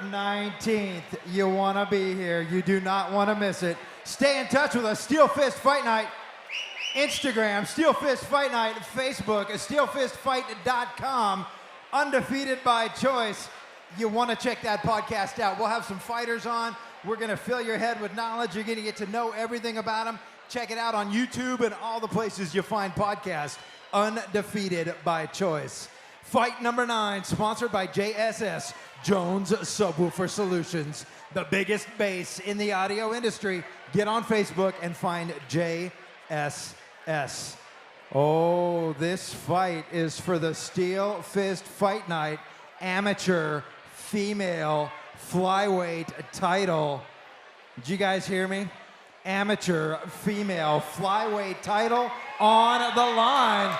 19th. You want to be here. You do not want to miss it. Stay in touch with us. Steel Fist Fight Night. Instagram, Steel Fist Fight Night. Facebook, steelfistfight.com. Undefeated by choice. You want to check that podcast out. We'll have some fighters on. We're going to fill your head with knowledge. You're going to get to know everything about them. Check it out on YouTube and all the places you find podcasts. Undefeated by choice. Fight number 9, sponsored by JSS, Jones Subwoofer Solutions, the biggest bass in the audio industry. Get on Facebook and find JSS. Oh, this fight is for the Steel Fist Fight Night amateur female flyweight title. Did you guys hear me? Amateur female flyweight title on the line.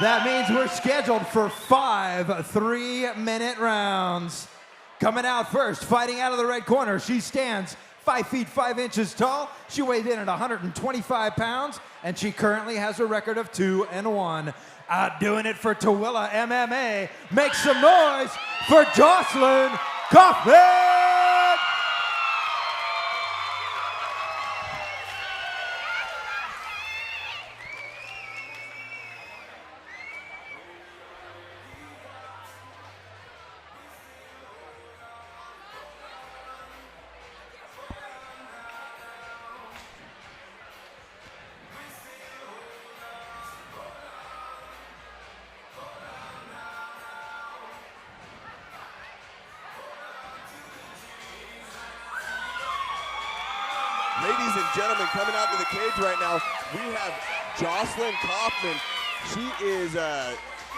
That means we're scheduled for 5 3-minute rounds. Coming out first, fighting out of the red corner, she stands 5 feet 5 inches tall. She weighs in at 125 pounds, and she currently has a record of 2-1. Doing it for Tooele MMA. Make some noise for Jocelyn Kaufman! Ladies and gentlemen, coming out to the cage right now, we have Jocelyn Kaufman. She is,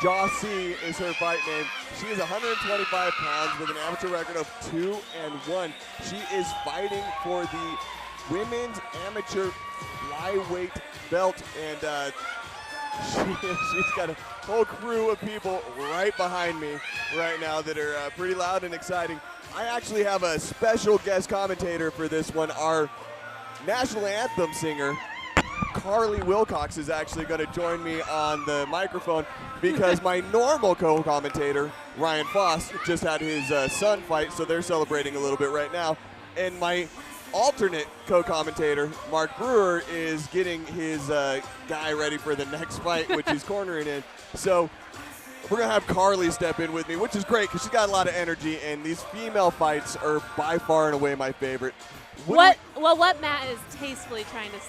Jossie is her fight name. She is 125 pounds with an amateur record of 2-1. She is fighting for the women's amateur flyweight belt, and she's got a whole crew of people right behind me right now that are pretty loud and exciting. I actually have a special guest commentator for this one. Our national anthem singer, Carly Wilcox, is actually going to join me on the microphone because my normal co-commentator, Ryan Foss, just had his son fight, so they're celebrating a little bit right now. And my alternate co-commentator, Mark Brewer, is getting his guy ready for the next fight, which he's cornering in. So we're going to have Carly step in with me, which is great because she's got a lot of energy, and these female fights are by far and away my favorite. What Matt is tastefully trying to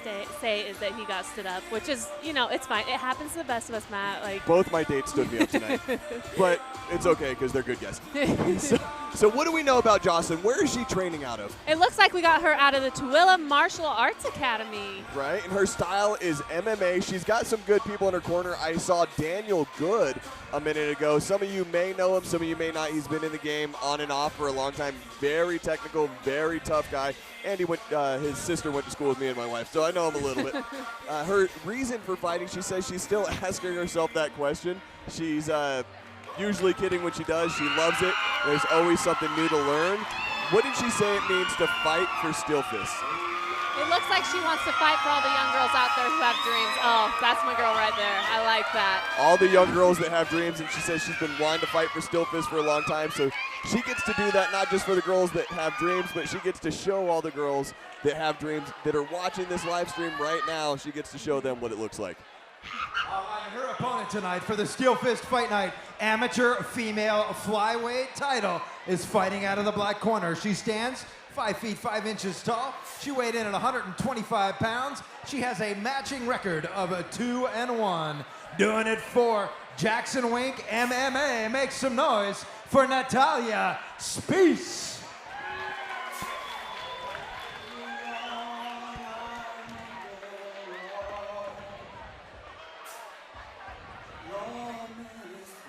say is that he got stood up, which is, it's fine. It happens to the best of us, Matt. Both my dates stood me up tonight, but it's okay because they're good guests. So what do we know about Jocelyn? Where is she training out of? It looks like we got her out of the Tooele Martial Arts Academy. Right, and her style is MMA. She's got some good people in her corner. I saw Daniel Good a minute ago. Some of you may know him, some of you may not. He's been in the game on and off for a long time. Very technical, very tough guy. And his sister went to school with me and my wife, so I know him a little bit. Her reason for fighting, she says she's still asking herself that question. She's usually kidding when she does. She loves it. There's always something new to learn. What did she say it means to fight for Steel Fist? It looks like she wants to fight for all the young girls out there who have dreams. Oh, that's my girl right there. I like that. All the young girls that have dreams, and she says she's been wanting to fight for Steel Fist for a long time, so she gets to do that not just for the girls that have dreams, but she gets to show all the girls that have dreams that are watching this live stream right now. She gets to show them what it looks like. Her opponent tonight for the Steel Fist Fight Night amateur female flyweight title is fighting out of the black corner. She stands 5 feet 5 inches tall. She weighed in at 125 pounds. She has a matching record of 2-1. Doing it for Jackson Wink MMA. Make some noise for Natalia Spies.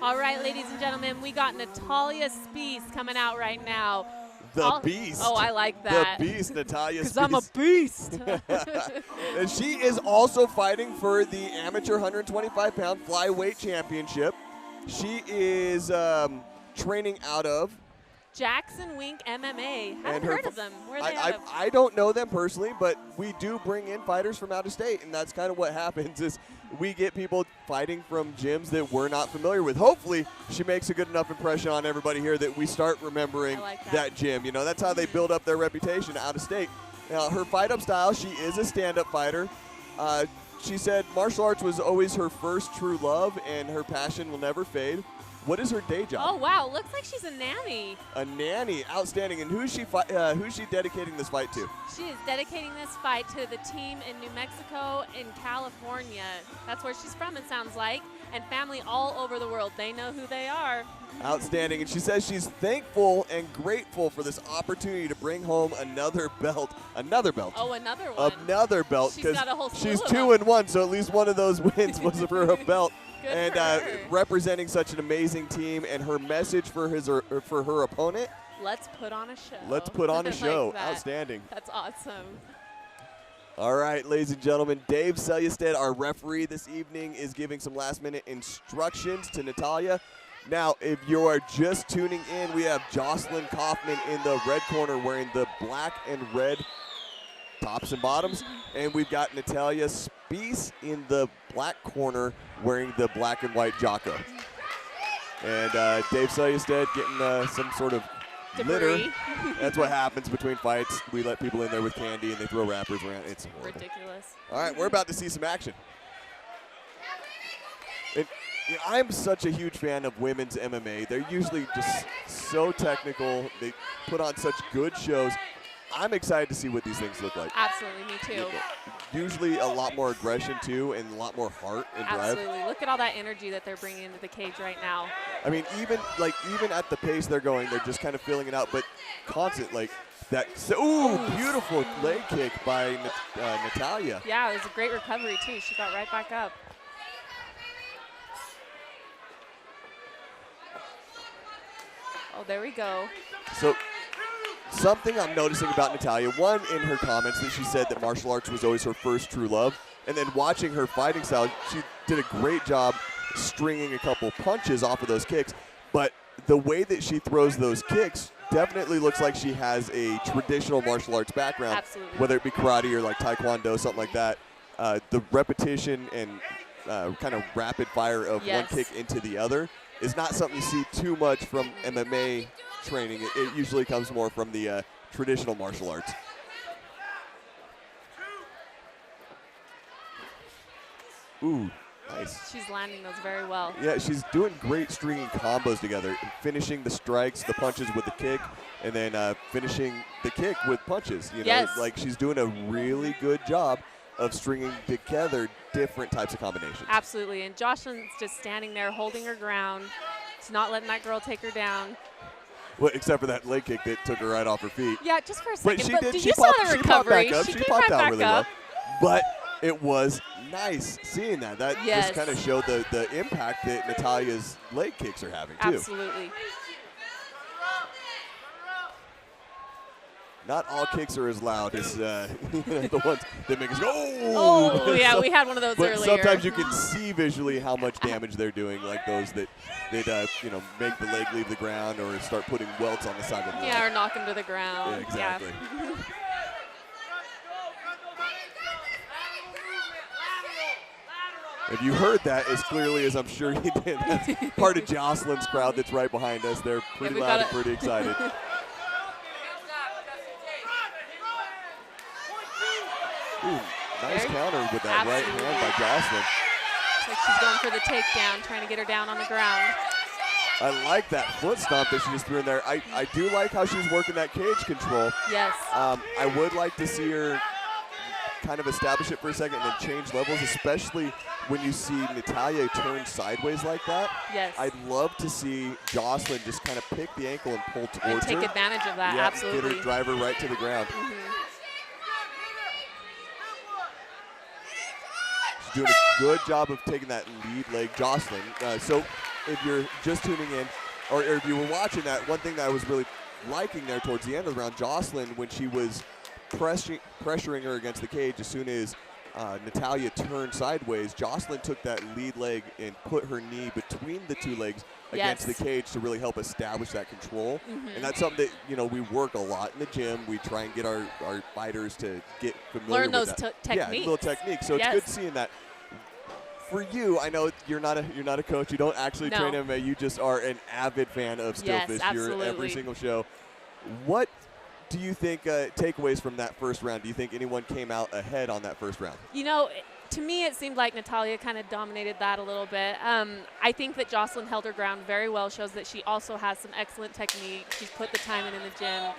All right, ladies and gentlemen, we got Natalia Spies coming out right now. The Beast. Oh, I like that. The Beast, Natalia Spies. Because I'm a beast. And she is also fighting for the amateur 125-pound flyweight championship. She is training out of Jackson Wink MMA. Haven't heard of them. Where are they out of? I don't know them personally, but we do bring in fighters from out of state, and that's kind of what happens is we get people fighting from gyms that we're not familiar with. Hopefully, she makes a good enough impression on everybody here that we start remembering that gym. You know, that's how they build up their reputation out of state. Now, her fight-up style, she is a stand-up fighter. She said martial arts was always her first true love, and her passion will never fade. What is her day job? Oh, wow. Looks like she's a nanny. A nanny. Outstanding. And who's she dedicating this fight to? She is dedicating this fight to the team in New Mexico and California. That's where she's from, it sounds like. And family all over the world. They know who they are. Outstanding. And she says she's thankful and grateful for this opportunity to bring home another belt. Another belt. Oh, another one. Another belt. She's got a whole slew she's of 2-1, so at least one of those wins was for a belt. Good and for her. representing such an amazing team, and her message for her opponent. Let's put on a show. Let's put on a show. Like that. Outstanding. That's awesome. All right, ladies and gentlemen, Dave Selyestead, our referee this evening, is giving some last-minute instructions to Natalia. Now, if you are just tuning in, we have Jocelyn Kaufman in the red corner wearing the black and red tops and bottoms, and we've got Natalia Spies in the black corner wearing the black and white jocko. And Dave Selyestead getting some sort of litter. That's what happens between fights. We let people in there with candy and they throw wrappers around. It's horrible. Ridiculous. All right, we're about to see some action. And, you know, I'm such a huge fan of women's MMA. They're usually just so technical. They put on such good shows. I'm excited to see what these things look like. Absolutely, me too. Usually a lot more aggression too, and a lot more heart and drive. Absolutely. Look at all that energy that they're bringing into the cage right now. I mean, even at the pace they're going, they're just kind of filling it out, but constant that. Ooh, beautiful leg kick by Natalia. Yeah, it was a great recovery too. She got right back up. Oh, there we go. So. Something I'm noticing about Natalia, one, in her comments that she said that martial arts was always her first true love, and then watching her fighting style, she did a great job stringing a couple punches off of those kicks, but the way that she throws those kicks definitely looks like she has a traditional martial arts background. Absolutely. Whether it be karate or like taekwondo, something like that. The repetition and kind of rapid fire of one kick into the other is not something you see too much from MMA training. It usually comes more from the traditional martial arts. Ooh, nice. She's landing those very well. Yeah, she's doing great stringing combos together, finishing the strikes, the punches with the kick, and then finishing the kick with punches. You know, like she's doing a really good job of stringing together different types of combinations. Absolutely, and Jocelyn's just standing there holding her ground. She's not letting that girl take her down. Well, except for that leg kick that took her right off her feet. Yeah, just for a second. But she but did. You saw the recovery. She popped back up. She popped out really well. But it was nice seeing that. That just kind of showed the impact that Natalia's leg kicks are having, too. Absolutely. Not all kicks are as loud as the ones that make us go, oh, yeah, we had one of those but earlier. Sometimes you can see visually how much damage they're doing, like those that you know, make the leg leave the ground or start putting welts on the side of the leg. Yeah, or knock them to the ground. Yeah, exactly. Yeah. If you heard that as clearly as I'm sure you did, that's part of Jocelyn's crowd that's right behind us. They're pretty loud and pretty excited. Ooh, nice counter with that right hand by Jocelyn. Looks like she's going for the takedown, trying to get her down on the ground. I like that foot stomp that she just threw in there. I do like how she's working that cage control. Yes. I would like to see her kind of establish it for a second and then change levels, especially when you see Natalia turn sideways like that. Yes. I'd love to see Jocelyn just kind of pick the ankle and pull towards her. And take advantage of that, absolutely. Get her driver right to the ground. She's doing a good job of taking that lead leg, Jocelyn. So if you're just tuning in, or if you were watching that, one thing that I was really liking there towards the end of the round, Jocelyn, when she was pressuring her against the cage, as soon as Natalia turned sideways, Jocelyn took that lead leg and put her knee between the two legs against the cage to really help establish that control. And that's something that, you know, we work a lot in the gym. We try and get our fighters to get familiar with that. Techniques. Yeah, little techniques. So it's good seeing that. for you, I know you're not a coach. You don't actually train MMA. You just are an avid fan of Still Fist. You're at every single show. What do you think takeaways from that first round? Do you think anyone came out ahead on that first round? You know, to me, it seemed like Natalia kind of dominated that a little bit. I think that Jocelyn held her ground very well, shows that she also has some excellent technique. She's put the time in the gym.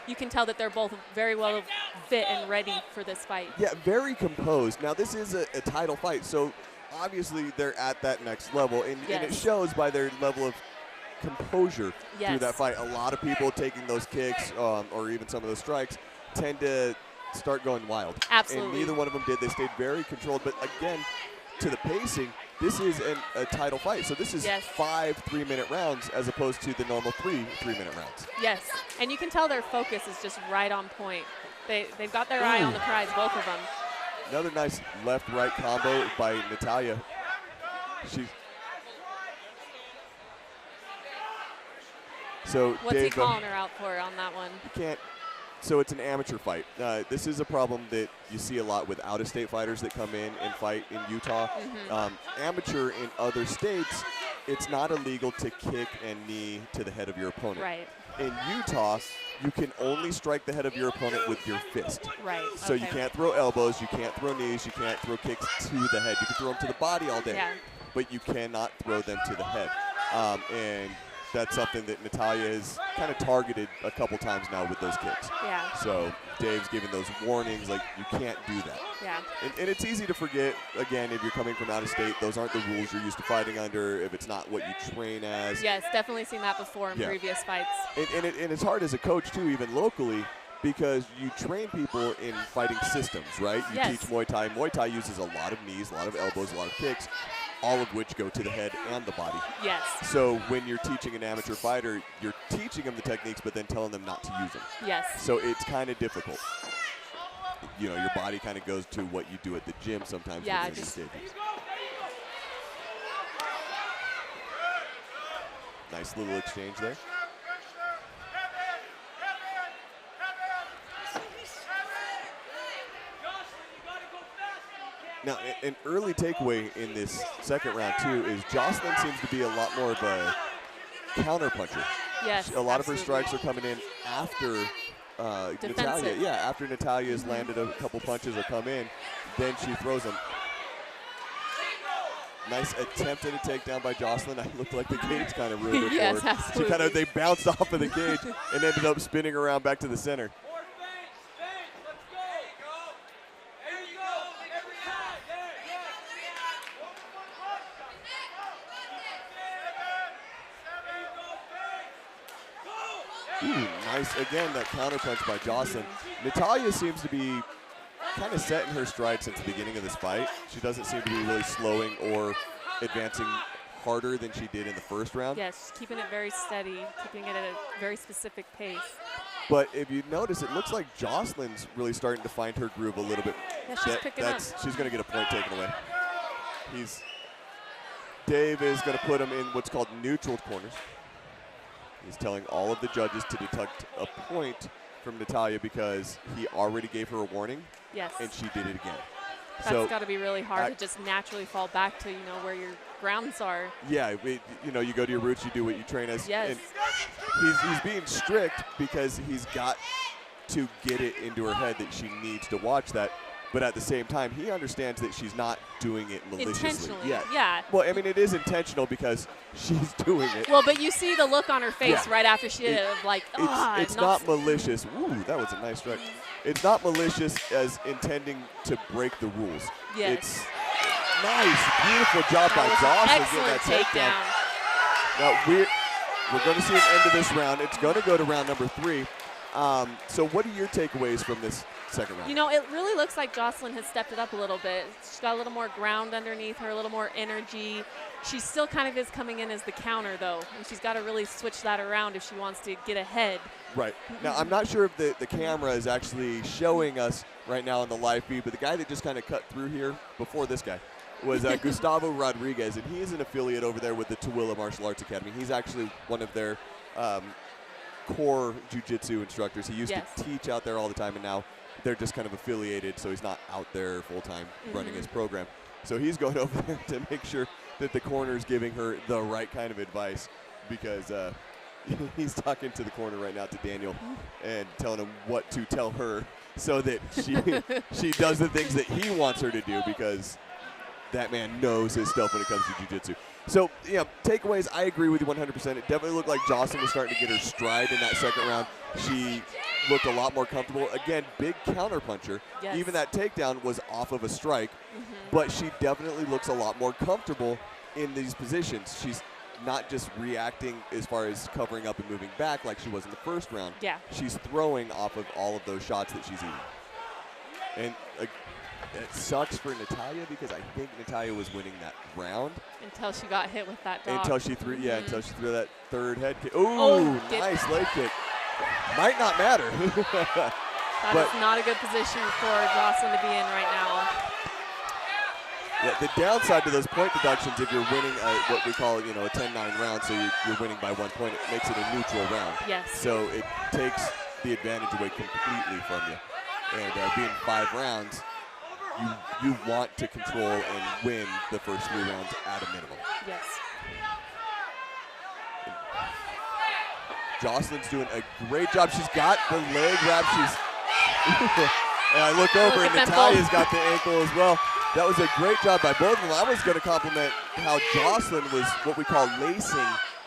You can tell that they're both very well fit and ready for this fight. Yeah, very composed. Now, this is a title fight, so obviously they're at that next level, and it shows by their level of composure through that fight. A lot of people taking those kicks or even some of those strikes tend to start going wild. Absolutely. And neither one of them did. They stayed very controlled. But again, to the pacing, this is a title fight. So this is 5 3-minute rounds as opposed to the normal 3 3-minute rounds. Yes, and you can tell their focus is just right on point. They've got their eye on the prize, both of them. Another nice left-right combo by Natalia. What's he calling her out for on that one? You can't. So it's an amateur fight. This is a problem that you see a lot with out-of-state fighters that come in and fight in Utah. Amateur in other states, it's not illegal to kick and knee to the head of your opponent. Right. In Utah, you can only strike the head of your opponent with your fist. Right. So you can't throw elbows, you can't throw knees, you can't throw kicks to the head. You can throw them to the body all day, but you cannot throw them to the head. And that's something that Natalia has kind of targeted a couple times now with those kicks. Yeah. So Dave's giving those warnings, like, you can't do that. Yeah. And it's easy to forget, again, if you're coming from out of state, those aren't the rules you're used to fighting under, if it's not what you train as. Yes, definitely seen that before in previous fights. And it's hard as a coach, too, even locally, because you train people in fighting systems, right? You teach Muay Thai. Muay Thai uses a lot of knees, a lot of elbows, a lot of kicks, all of which go to the head and the body. Yes. So when you're teaching an amateur fighter, you're teaching them the techniques, but then telling them not to use them. Yes. So it's kind of difficult. You know, your body kind of goes to what you do at the gym sometimes. Yeah. Nice little exchange there. Now, an early takeaway in this second round, too, is Jocelyn seems to be a lot more of a counter puncher. Yes, a lot of her strikes are coming in after Natalia. Yeah, after Natalia's landed a couple punches or come in, then she throws them. Nice attempt at a takedown by Jocelyn. I looked like the cage kind of ruined her for her. Absolutely. They bounced off of the cage and ended up spinning around back to the center. Nice, again, that counter punch by Jocelyn. Natalia seems to be kind of set in her stride since the beginning of this fight. She doesn't seem to be really slowing or advancing harder than she did in the first round. Yes, keeping it very steady, keeping it at a very specific pace. But if you notice, it looks like Jocelyn's really starting to find her groove a little bit. Yeah, she's picking up. She's going to get a point taken away. Dave is going to put him in what's called neutral corners. He's telling all of the judges to deduct a point from Natalia because he already gave her a warning. Yes. And she did it again. That's got to be really hard to just naturally fall back to, where your grounds are. Yeah, you go to your roots, you do what you train as. Yes. And he's being strict because he's got to get it into her head that she needs to watch that. But at the same time, he understands that she's not doing it maliciously. Intentionally, yeah. Well, I mean, it is intentional because she's doing it. Well, but you see the look on her face right after she did it, of like, it's not malicious. Ooh, that was a nice strike. It's not malicious as intending to break the rules. Yes. It's nice, beautiful job by Jocelyn getting that takedown. Now, we're going to see an end to this round. It's going to go to round number 3. So what are your takeaways from this second round? It really looks like Jocelyn has stepped it up a little bit. She's got a little more ground underneath her, a little more energy. She still kind of is coming in as the counter, though, and she's got to really switch that around if she wants to get ahead. Right. Now, I'm not sure if the camera is actually showing us right now on the live feed, but the guy that just kind of cut through here before this guy was Gustavo Rodriguez, and he is an affiliate over there with the Tooele Martial Arts Academy. He's actually one of their core jiu-jitsu instructors. He used to teach out there all the time, and now they're just kind of affiliated, so he's not out there full-time running his program. So he's going over there to make sure that the corner's giving her the right kind of advice, because he's talking to the corner right now, to Daniel, and telling him what to tell her so that she does the things that he wants her to do, because that man knows his stuff when it comes to jiu-jitsu. So, yeah, takeaways, I agree with you 100%. It definitely looked like Jocelyn was starting to get her stride in that second round. She looked a lot more comfortable. Again, big counterpuncher. Yes. Even that takedown was off of a strike, but she definitely looks a lot more comfortable in these positions. She's not just reacting as far as covering up and moving back like she was in the first round. Yeah. She's throwing off of all of those shots that she's eating. And it sucks for Natalia, because I think Natalia was winning that round. Until she got hit with that drop. Until she threw, until she threw that third head kick. Ooh, nice leg kick. Might not matter. That is not a good position for Jocelyn to be in right now. Yeah, the downside to those point deductions, if you're winning what we call, a 10-9 round, so you're winning by 1 point, it makes it a neutral round. Yes. So it takes the advantage away completely from you. And being 5 rounds, you want to control and win the first 3 rounds at a minimum. Yes. Jocelyn's doing a great job. She's got the leg wrap. And I look over, and Natalia's got the ankle as well. That was a great job by both of them. I was going to compliment how Jocelyn was what we call lacing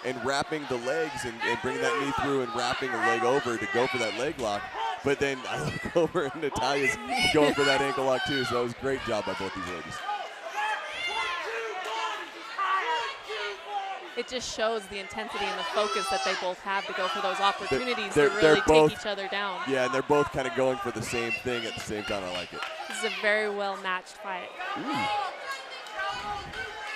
and wrapping the legs and bringing that knee through and wrapping the leg over to go for that leg lock. But then I look over, and Natalia's going for that ankle lock too. So that was a great job by both these ladies. It just shows the intensity and the focus that they both have to go for those opportunities they're to really both, take each other down. Yeah, and they're both kind of going for the same thing at the same time. I like it. This is a very well-matched fight. Ooh.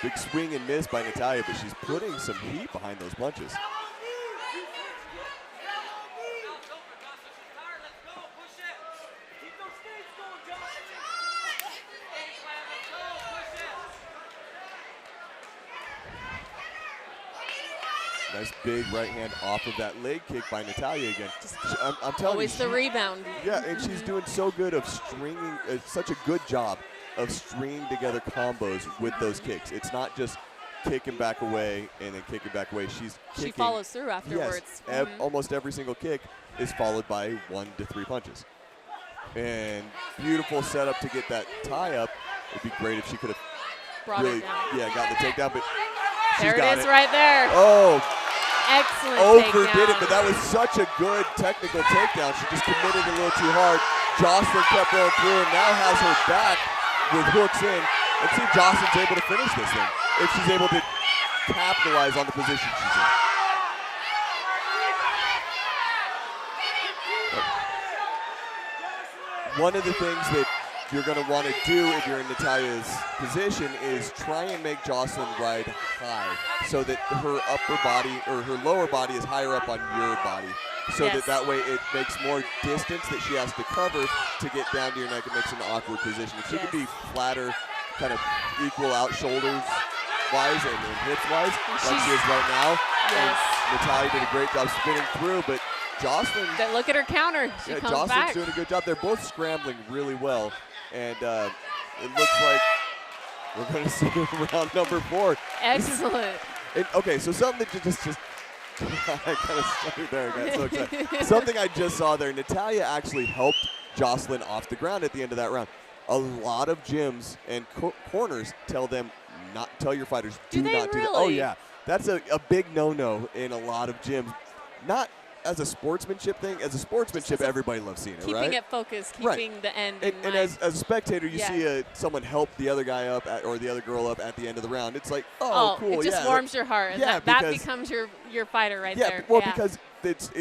Big swing and miss by Natalia, but she's putting some heat behind those punches. Nice big right hand off of that leg kick by Natalia again. I'm telling you. Always the rebound. Yeah, and she's doing so good of stringing, such a good job of stringing together combos with those kicks. It's not just kicking back away and then kicking back away. She's kicking. She follows through afterwards. Yes, almost every single kick is followed by 1 to 3 punches. And beautiful setup to get that tie up. It'd be great if she could have Brought really, it down. got the takedown, but there she's got it is right there. Oh. Excellent Overdid takedown. it, but that was such a good technical takedown. She just committed a little too hard. Jocelyn kept going through and now has her back with hooks in. Let's see if Jocelyn's able to finish this thing, if she's able to capitalize on the position she's in. One of the things that you're going to want to do if you're in Natalia's position is try and make Jocelyn ride high so that her upper body or her lower body is higher up on your body, so that way it makes more distance that she has to cover to get down to your neck. It makes an awkward position. If she could be flatter, kind of equal out shoulders wise and hips wise like she is right now. And Natalia did a great job spinning through, but Jocelyn. Look at her counter. She comes Jocelyn's back. doing a good job. They're both scrambling really well. And it looks like we're going to see round number 4. Excellent. Okay, so something that just I kind of stuck there. I got so excited. Something I just saw there. Natalia actually helped Jocelyn off the ground at the end of that round. A lot of gyms and corners tell your fighters do not do that. Oh yeah, that's a big no-no in a lot of gyms. Not as a sportsmanship thing. As a sportsmanship, everybody loves seeing it, right? Keeping it focused, keeping the end in and mind. as a spectator, you see someone help the other guy up or the other girl up at the end of the round. It's like, oh cool, it just warms your heart. And that becomes your fighter right there. Well, because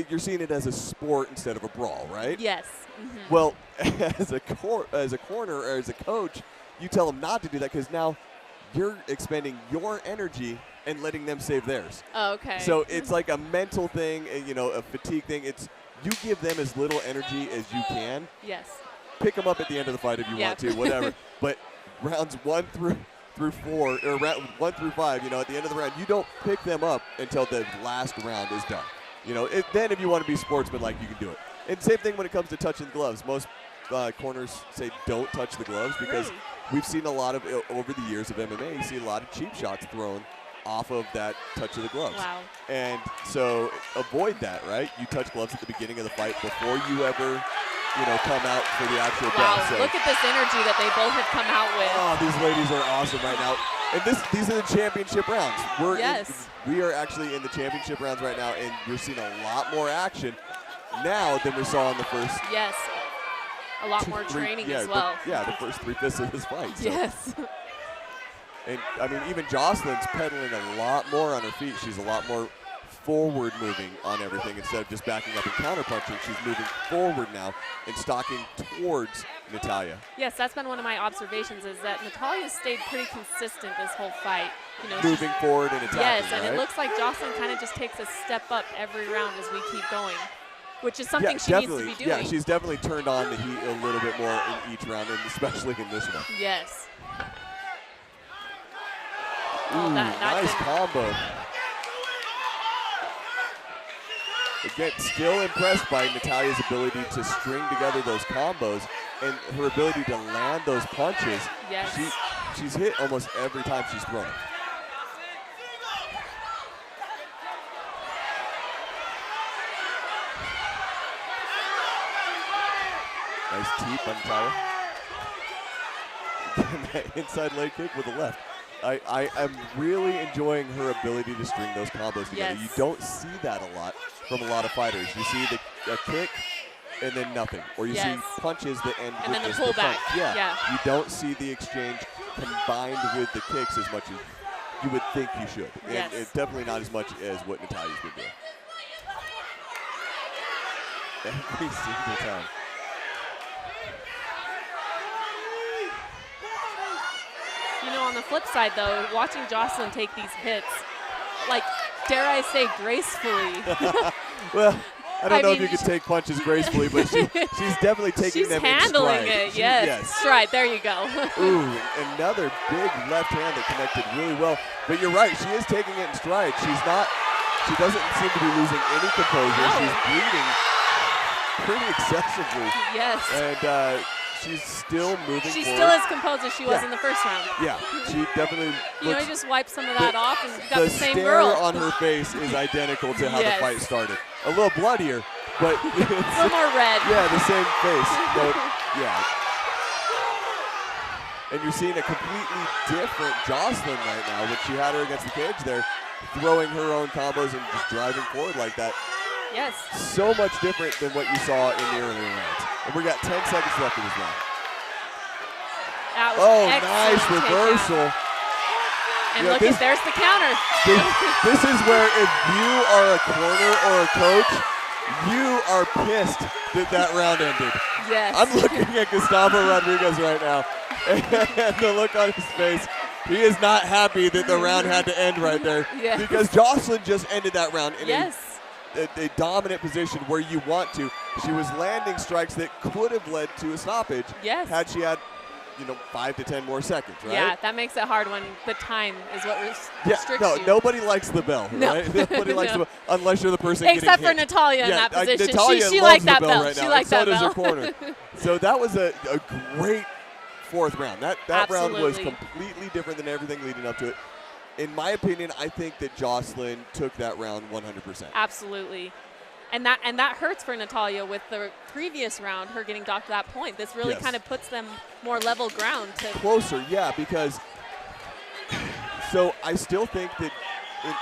you're seeing it as a sport instead of a brawl, right? Yes. Well, as a corner or as a coach, you tell them not to do that because now you're expending your energy and letting them save theirs. Oh, okay. So it's like a mental thing, a fatigue thing. It's you give them as little energy as you can. Yes. Pick them up at the end of the fight if you want to, whatever. But rounds 1 through 4, or 1 through 5, at the end of the round, you don't pick them up until the last round is done. Then if you want to be sportsmanlike, you can do it. And same thing when it comes to touching the gloves. Most corners say don't touch the gloves because we've seen a lot of, over the years of MMA, you see a lot of cheap shots thrown off of that touch of the gloves. Wow. And so avoid that, right? You touch gloves at the beginning of the fight before you ever, come out for the actual Wow, bell. So, look at this energy that they both have come out with. oh, these ladies are awesome right now. And these are the championship rounds. We are actually in the championship rounds right now, and we're seeing a lot more action now than we saw in the first. Yes. A lot more training as well. The first 3/5 of this fight. So. Yes. And, I mean, even Jocelyn's pedaling a lot more on her feet. She's a lot more forward moving on everything instead of just backing up and counterpunching. She's moving forward now and stalking towards Natalya. Yes, that's been one of my observations is that Natalya stayed pretty consistent this whole fight. Moving forward and attacking, yes, and right? it looks like Jocelyn kind of just takes a step up every round as we keep going, which is something she needs to be doing. Yeah, she's definitely turned on the heat a little bit more in each round, and especially in this one. Yes. Ooh, nice combo. Again, still impressed by Natalya's ability to string together those combos and her ability to land those punches. Yes. She's hit almost every time she's thrown. Nice teep on Natalya. That inside leg kick with the left. I am really enjoying her ability to string those combos together. Yes. You don't see that a lot from a lot of fighters. You see a kick and then nothing. Or you see punches that end and with then the just pullback. punch. Yeah. You don't see the exchange combined with the kicks as much as you would think you should. Yes. And it's definitely not as much as what Natalya's been doing. Every single time. On the flip side, though, watching Jocelyn take these hits, like, dare I say, gracefully. Well, I don't know if you could take punches gracefully, but she's definitely taking them in stride. She's handling it, yes. Stride, there you go. Ooh, another big left hand that connected really well. But you're right, she is taking it in stride. She doesn't seem to be losing any composure. No. She's bleeding pretty excessively. Yes. And she's still moving forward. She's still as composed as she was in the first round. Yeah, she definitely you just wipe some of that off and you got the same girl. The stare on her face is identical to how the fight started. A little bloodier, but a little more red. Yeah, the same face. But, yeah. And you're seeing a completely different Jocelyn right now when she had her against the cage there, throwing her own combos and just driving forward like that. Yes. So much different than what you saw in the earlier rounds. And we got 10 seconds left in this round. That was nice reversal. And look, there's the counter. This is where if you are a corner or a coach, you are pissed that round ended. Yes. I'm looking at Gustavo Rodriguez right now, and the look on his face, he is not happy that the round had to end right there. Yes. Because Jocelyn just ended that round in a dominant position where you want to. She was landing strikes that could have led to a stoppage had she had 5 to 10 more seconds, right? Yeah, that makes it hard when the time is what restricts you. Nobody likes the bell, right? Nobody likes the bell unless you're the person except getting for Natalya in that position. Natalya she loves liked that the bell. Right now, she liked that so bell. does her corner. So that was a great fourth round. That round was completely different than everything leading up to it. In my opinion, I think that Jocelyn took that round 100%. Absolutely. And that hurts for Natalya with the previous round, her getting docked to that point. This really kind of puts them more level ground. Closer, yeah, because so I still think that,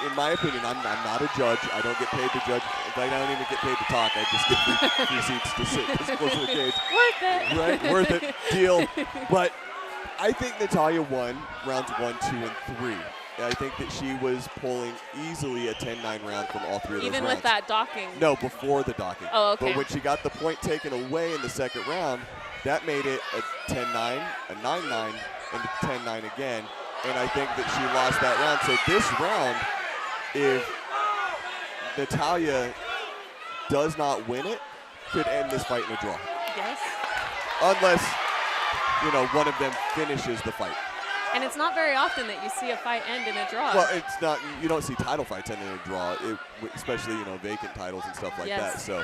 in my opinion, I'm not a judge. I don't get paid to judge. In fact, I don't even get paid to talk. I just get free seats to sit this close to the cage. Worth it. Right, worth it, deal. But I think Natalya won rounds 1, 2, and 3. I think that she was pulling easily a 10-9 round from all 3 of those rounds. Even with that docking? No, before the docking. Oh, okay. But when she got the point taken away in the second round, that made it a 10-9, a 9-9, and a 10-9 again. And I think that she lost that round. So this round, if Natalya does not win it, could end this fight in a draw. Yes. Unless, one of them finishes the fight. And it's not very often that you see a fight end in a draw. Well, it's not. You don't see title fights end in a draw, especially vacant titles and stuff like that. So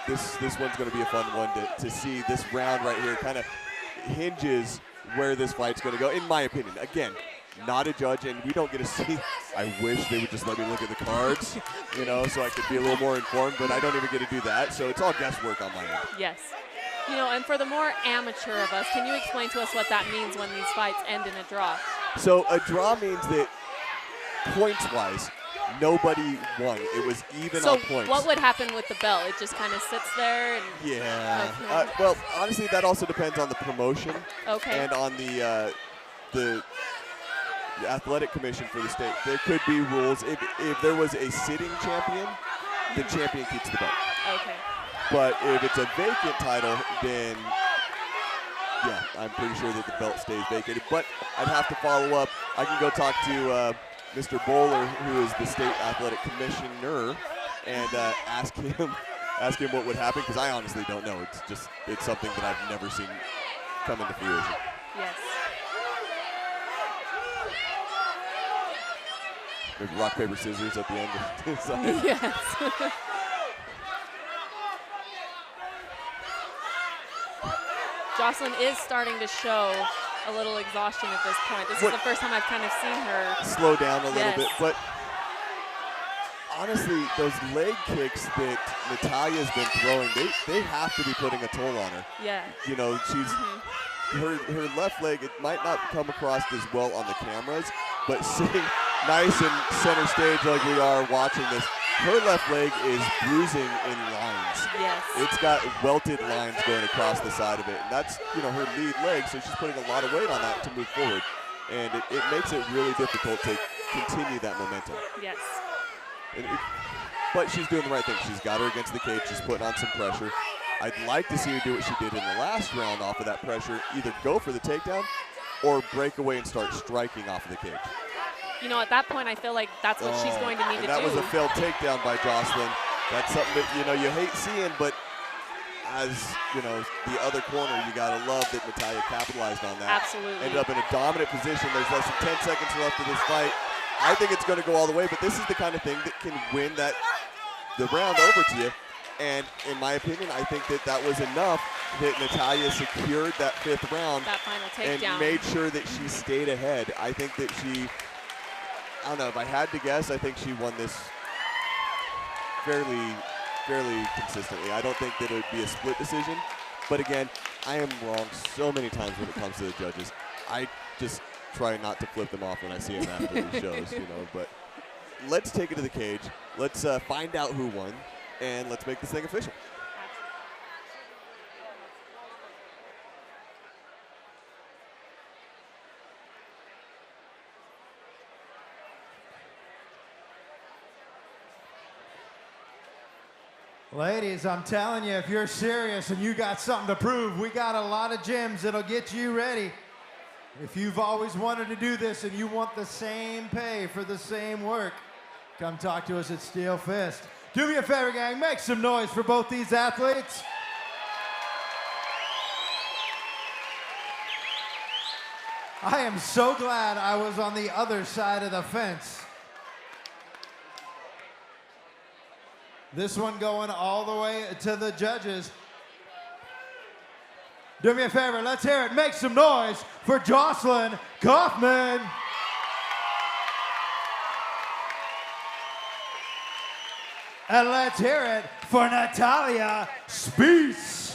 this one's going to be a fun one to see. This round right here, kind of, hinges where this fight's going to go, in my opinion. Again, not a judge, and we don't get to see. I wish they would just let me look at the cards, you know, so I could be a little more informed, but I don't even get to do that, so it's all guesswork on my end. Yes. You know, and for the more amateur of us, can you explain to us what that means when these fights end in a draw? So a draw means that points-wise, nobody won. It was even on points. So what would happen with the belt? It just kind of sits there? And yeah. okay. Well, honestly, that also depends on the promotion. Okay. And on the athletic commission for the state. There could be rules. If there was a sitting champion, the champion keeps the belt. Okay. But if it's a vacant title, then yeah, I'm pretty sure that the belt stays vacated. But I'd have to follow up. I can go talk to Mr. Bowler, who is the state athletic commissioner, and ask him what would happen, because I honestly don't know. It's something that I've never seen come into fruition. Yes. There's rock, paper, scissors at the end. Yes. Jocelyn is starting to show a little exhaustion at this point. This is the first time I've kind of seen her slow down a little yes. bit. But honestly, those leg kicks that Natalia's been throwing, they have to be putting a toll on her. Yeah. You know, she's her left leg, it might not come across as well on the cameras, but sitting nice in center stage like we are watching this, her left leg is bruising in lines. Yes. It's got welted lines going across the side of it. And that's, you know, her lead leg, so she's putting a lot of weight on that to move forward. And it makes it really difficult to continue that momentum. Yes. But she's doing the right thing. She's got her against the cage. She's putting on some pressure. I'd like to see her do what she did in the last round off of that pressure, either go for the takedown or break away and start striking off of the cage. You know, at that point, I feel like that's what she's going to need to do. That was a failed takedown by Jocelyn. That's something that, you know, you hate seeing, but as, you know, the other corner, you got to love that Natalia capitalized on that. Absolutely. Ended up in a dominant position. There's less than 10 seconds left of this fight. I think it's going to go all the way, but this is the kind of thing that can win the round over to you. And in my opinion, I think that was enough that Natalia secured that fifth round. That final takedown. And made sure that she stayed ahead. I think that I don't know, if I had to guess, I think she won this fairly consistently. I don't think that it would be a split decision. But again, I am wrong so many times when it comes to the judges. I just try not to flip them off when I see them after these shows, you know. But let's take it to the cage. Let's find out who won, and let's make this thing official. Ladies, I'm telling you, if you're serious and you got something to prove, we got a lot of gyms that'll get you ready. If you've always wanted to do this and you want the same pay for the same work, come talk to us at Steel Fist. Do me a favor, gang, make some noise for both these athletes. I am so glad I was on the other side of the fence. This one going all the way to the judges. Do me a favor, let's hear it. Make some noise for Jocelyn Kaufman. And let's hear it for Natalia Spiess.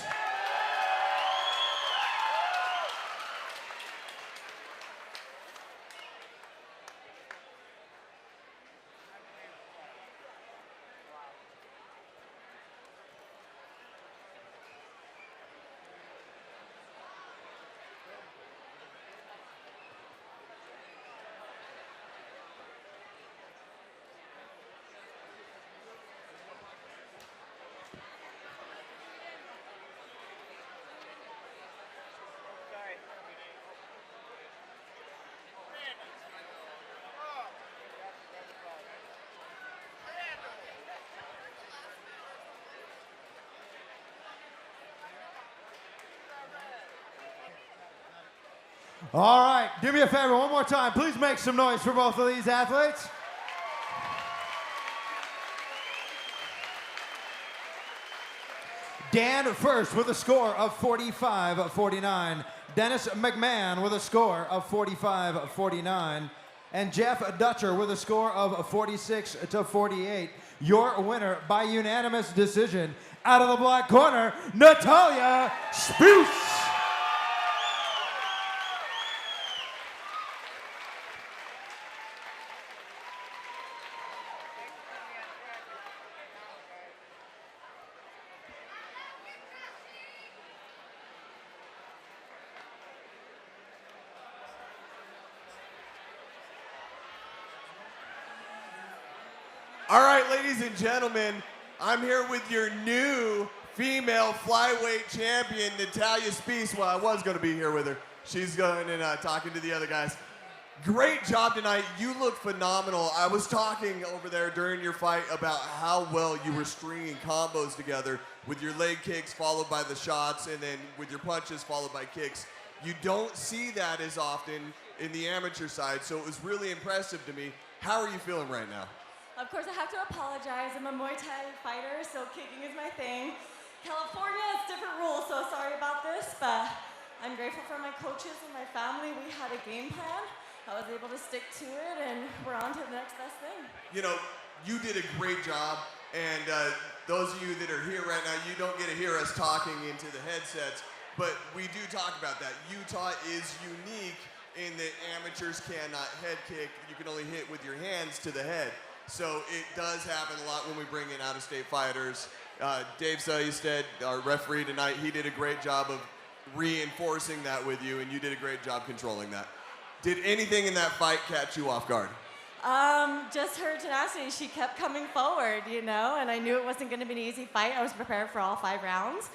All right, do me a favor one more time. Please make some noise for both of these athletes. Dan first with a score of 45-49. Dennis McMahon with a score of 45-49, and Jeff Dutcher with a score of 46-48. Your winner by unanimous decision, out of the black corner, Natalia Spoose. All right, ladies and gentlemen, I'm here with your new female flyweight champion, Natalia Spees. Well, I was going to be here with her. She's going and talking to the other guys. Great job tonight. You look phenomenal. I was talking over there during your fight about how well you were stringing combos together with your leg kicks followed by the shots and then with your punches followed by kicks. You don't see that as often in the amateur side, so it was really impressive to me. How are you feeling right now? Of course, I have to apologize. I'm a Muay Thai fighter, so kicking is my thing. California, it's different rules, so sorry about this, but I'm grateful for my coaches and my family. We had a game plan. I was able to stick to it, and we're on to the next best thing. You know, you did a great job, and those of you that are here right now, you don't get to hear us talking into the headsets, but we do talk about that. Utah is unique in that amateurs cannot head kick. You can only hit with your hands to the head. So it does happen a lot when we bring in out-of-state fighters. Dave Seistedt, our referee tonight, he did a great job of reinforcing that with you, and you did a great job controlling that. Did anything in that fight catch you off guard? Just her tenacity. She kept coming forward, you know, and I knew it wasn't going to be an easy fight. I was prepared for all 5 rounds.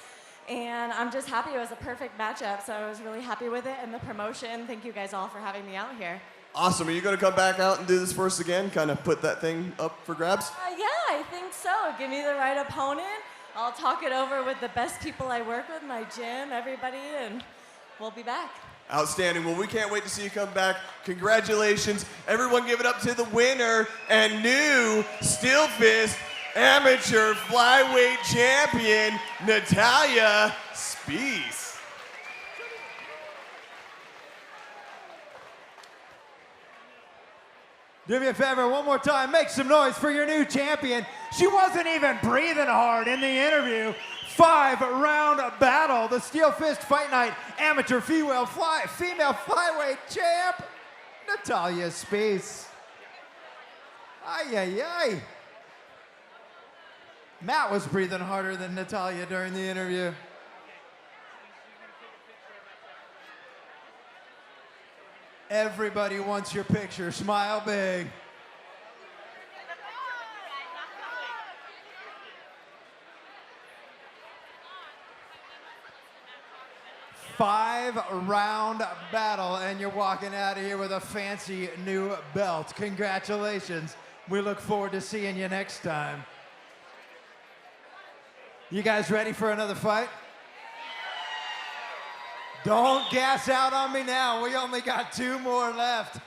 And I'm just happy it was a perfect matchup, so I was really happy with it. And the promotion, thank you guys all for having me out here. Awesome. Are you going to come back out and do this for us again? Kind of put that thing up for grabs? Yeah, I think so. Give me the right opponent. I'll talk it over with the best people I work with, my gym, everybody, and we'll be back. Outstanding. Well, we can't wait to see you come back. Congratulations. Everyone give it up to the winner and new Steel Fist amateur flyweight champion, Natalia Spees. Do me a favor, one more time, make some noise for your new champion. She wasn't even breathing hard in the interview. 5-round battle, the Steel Fist Fight Night amateur female flyweight champ, Natalia Spees. Ay, ay, ay. Matt was breathing harder than Natalia during the interview. Everybody wants your picture. Smile big. Five-round battle, and you're walking out of here with a fancy new belt. Congratulations. We look forward to seeing you next time. You guys ready for another fight? Don't gas out on me now. We only got 2 more left.